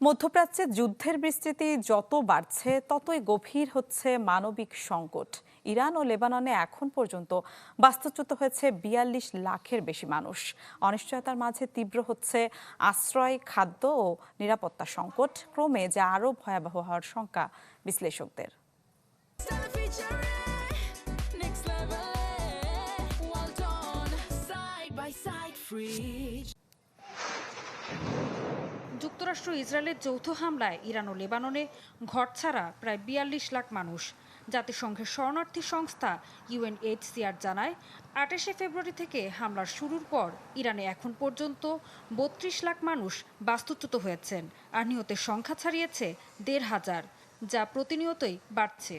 মধ্যপ্রাচ্যে যুদ্ধের বিস্তৃতি যত বাড়ছে ততই গভীর হচ্ছে মানবিক সংকট। ইরান ও লেবাননে এখন পর্যন্ত বাস্তুচ্যুত হয়েছে ৪২ লাখের বেশি মানুষ। অনিশ্চয়তার মাঝে তীব্র হচ্ছে আশ্রয়, খাদ্য ও নিরাপত্তা সংকট, ক্রমে যা আরও ভয়াবহ হওয়ার শঙ্কা বিশ্লেষকদের। যুক্তরাষ্ট্র ইসরায়েলের যৌথ হামলায় ইরান ও লেবাননে ঘরছাড়া প্রায় ৪২ লাখ মানুষ। জাতিসংঘের শরণার্থী সংস্থা UNHCR জানায়, ২৮শে ফেব্রুয়ারি থেকে হামলার শুরুর পর ইরানে এখন পর্যন্ত ৩২ লাখ মানুষ বাস্তুচ্যুত হয়েছেন, আর নিহতের সংখ্যা ছাড়িয়েছে ১৫০০, যা প্রতিনিয়তই বাড়ছে।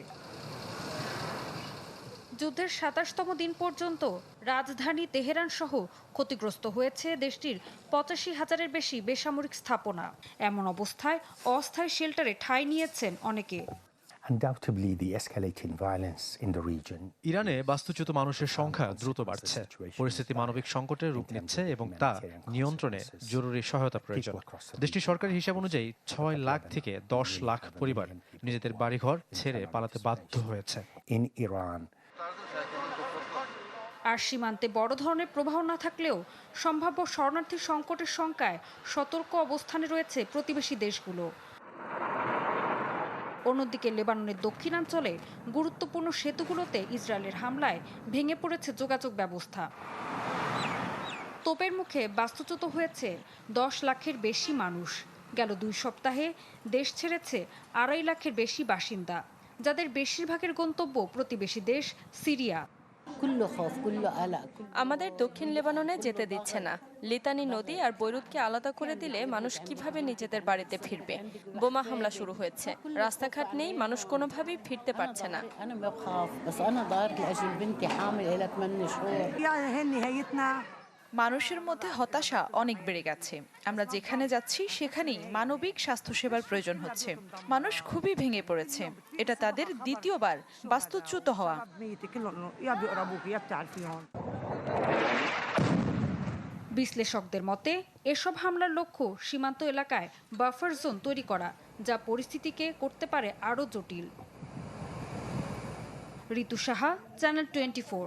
যুদ্ধের ২৭তম দিন পর্যন্ত রাজধানী তেহরান সহ ক্ষতিগ্রস্ত হয়েছে দেশটির ৮৫,০০০-এর বেশি বেসামরিক স্থাপনা। এমন অবস্থায় অস্থায়ী শেল্টারে ঠাঁই নিয়েছেন অনেকে। ইরানে বাস্তুচ্যুত মানুষের সংখ্যা দ্রুত বাড়ছে। পরিস্থিতি মানবিক সংকটের রূপ নিচ্ছে এবং তা নিয়ন্ত্রণে জরুরি সহায়তা প্রয়োজন। দেশটির সরকারি হিসাব অনুযায়ী ৬ লাখ থেকে ১০ লাখ পরিবার নিজেদের বাড়িঘর ছেড়ে পালাতে বাধ্য হয়েছে। আর সীমান্তে বড় ধরনের প্রবাহ না থাকলেও সম্ভাব্য শরণার্থী সংকটের শঙ্কায় সতর্ক অবস্থানে রয়েছে প্রতিবেশী দেশগুলো। অন্যদিকে লেবাননের দক্ষিণাঞ্চলে গুরুত্বপূর্ণ সেতুগুলোতে ইসরায়েলের হামলায় ভেঙে পড়েছে যোগাযোগ ব্যবস্থা। তোপের মুখে বাস্তুচ্যুত হয়েছে ১০ লাখের বেশি মানুষ। গেল ২ সপ্তাহে দেশ ছেড়েছে ২.৫ লাখের বেশি বাসিন্দা, যাদের বেশিরভাগের গন্তব্য প্রতিবেশী দেশ সিরিয়া। আমাদের দক্ষিণ লেবাননে যেতে দিচ্ছে না। লিতানি নদী আর বৈরুতকে আলাদা করে দিলে মানুষ কিভাবে নিজেদের বাড়িতে ফিরবে? বোমা হামলা শুরু হয়েছে, রাস্তাঘাট নেই, মানুষ কোনোভাবেই ফিরতে পারছে না। মানুষের মধ্যে হতাশা অনেক বেড়ে গেছে। আমরা যেখানে যাচ্ছি সেখানেই মানবিক স্বাস্থ্যসেবার প্রয়োজন হচ্ছে। মানুষ খুবই ভেঙে পড়েছে। এটা তাদের দ্বিতীয়বার বাস্তুচ্যুত হওয়া। বিশ্লেষকদের মতে এসব হামলার লক্ষ্য সীমান্ত এলাকায় বাফার জোন তৈরি করা, যা পরিস্থিতিকে করতে পারে আরও জটিল। ঋতু সাহা, চ্যানেল 24।